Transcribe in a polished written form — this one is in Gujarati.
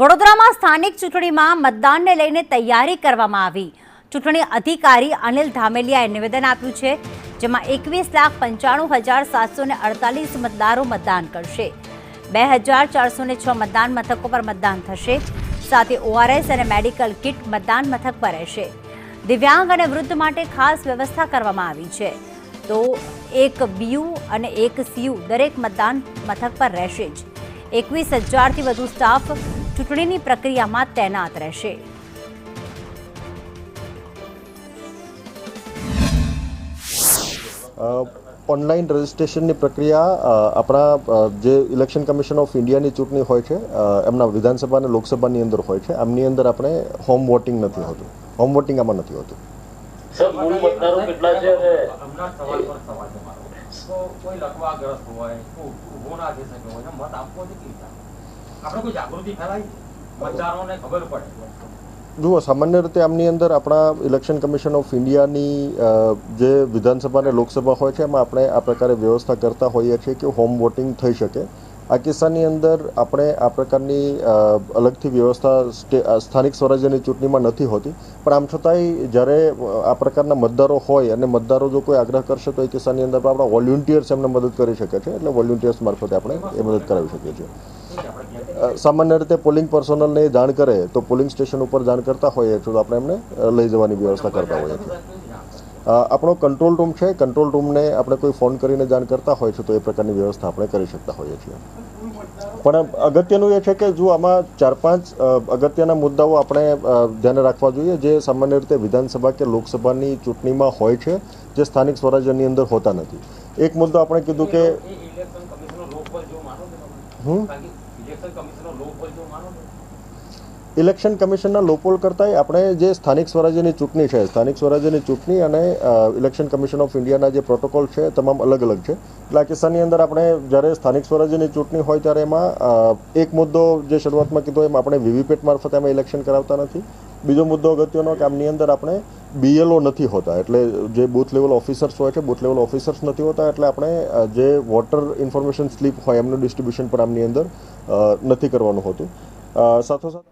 વડોદરામાં સ્થાનિક ચૂંટણીમાં મતદાનને લઈને તૈયારી કરવામાં આવી। ચૂંટણી અધિકારી અનિલ ધામેલિયાએ નિવેદન આપ્યું છે, જેમાં 21,95,748 મતદારો મતદાન કરશે। 2,406 મતદાન મથકો પર મતદાન થશે। સાથે ઓઆરએસ અને મેડિકલ કિટ મતદાન મથક પર રહેશે। દિવ્યાંગ અને વૃદ્ધ માટે ખાસ વ્યવસ્થા કરવામાં આવી છે। તો એક બીયુ અને એક સીયુ દરેક મતદાન મથક પર રહેશે જ। 21,000થી વધુ સ્ટાફ ચૂંટણીની પ્રક્રિયામાં તૈનાત રહેશે। ઓનલાઈન રજિસ્ટ્રેશનની પ્રક્રિયા આપણા જે ઇલેક્શન કમિશન ઓફ ઇન્ડિયાની ચૂંટણી હોય છે એમના વિધાનસભા અને લોકસભાની અંદર હોય છે। આમની અંદર આપણે હોમ વોટિંગ નથી હોતું, હોમ વોટિંગ આમાં નથી હોતું। સર મૂળ મતદારો કેટલા છે અને હમણાં સવાલ પર સવાલ છે મારો। તો કોઈ લખવાગ્રસ્ત હોય, ઊભો ના થઈ શકે હોય, મત આપવો જ કેવી રીતે? આપણે કોઈ જાગૃતિ ફેલાય, મતદારોને ખબર પડે। જુઓ, સામાન્ય રીતે આમની અંદર આપણા ઇલેક્શન કમિશન ઓફ ઇન્ડિયાની જે વિધાનસભા અને લોકસભા હોય છે એમાં આપણે આ પ્રકારે વ્યવસ્થા કરતા હોઈએ છીએ કે હોમ વોટિંગ થઈ શકે। આ કિસ્સાની અંદર આપણે આ પ્રકારની અલગથી વ્યવસ્થા સ્થાનિક સ્વરાજ્યની ચૂંટણીમાં નથી હોતી, પણ આમ છતાંય જ્યારે આ પ્રકારના મતદારો હોય અને મતદારો જો કોઈ આગ્રહ કરશે તો એ કિસ્સાની અંદર આપણા વોલ્યુન્ટિયર્સ એમને મદદ કરી શકે છે, એટલે વોલ્યુન્ટિયર્સ મારફતે આપણે એ મદદ કરાવી શકીએ છીએ। સામાન્ય રીતે પોલિંગ પર્સનલને જાણ કરે તો પોલિંગ સ્ટેશન ઉપર જાણ કરતા હોઈએ છીએ તો આપણે એમને લઈ જવાની વ્યવસ્થા કરતા હોઈએ છીએ। આપણો કંટ્રોલ રૂમ છે, કંટ્રોલ રૂમને આપણે કોઈ ફોન કરીને જાણ કરતા હોય છે તો એ પ્રકારની વ્યવસ્થા આપણે કરી શકતા હોઈએ છીએ। પણ અગત્યનું એ છે કે જો આમાં 4-5 અગત્યના મુદ્દાઓ આપણે ધ્યાને રાખવા જોઈએ જે સામાન્ય રીતે વિધાનસભા કે લોકસભાની ચૂંટણીમાં હોય છે, જે સ્થાનિક સ્વરાજ્યની અંદર હોતા નથી। એક મુદ્દો આપણે કીધું કે ઇલેક્શન કમિશનના લોપોલ કરતાં આપણે જે સ્થાનિક સ્વરાજ્યની ચૂંટણી છે, સ્થાનિક સ્વરાજ્યની ચૂંટણી અને ઇલેક્શન કમિશન ઓફ ઇન્ડિયાના જે પ્રોટોકોલ છે તમામ અલગ અલગ છે। એટલે આ કિસ્સાની અંદર આપણે જ્યારે સ્થાનિક સ્વરાજ્યની ચૂંટણી હોય ત્યારે એમાં એક મુદ્દો જે શરૂઆતમાં કીધો એમ આપણે વીવીપેટ મારફતે એમાં ઇલેક્શન કરાવતા નથી। બીજો મુદ્દો અગત્યનો કે આમની અંદર આપણે બીએલઓ નથી હોતા, એટલે જે બૂથ લેવલ ઓફિસર્સ હોય છે, બૂથ લેવલ ઓફિસર્સ નથી હોતા, એટલે આપણે જે વોટર ઇન્ફોર્મેશન સ્લીપ હોય એમનું ડિસ્ટ્રીબ્યુશન પણ આમની અંદર નથી કરવાનું હોતું। સાથોસાથ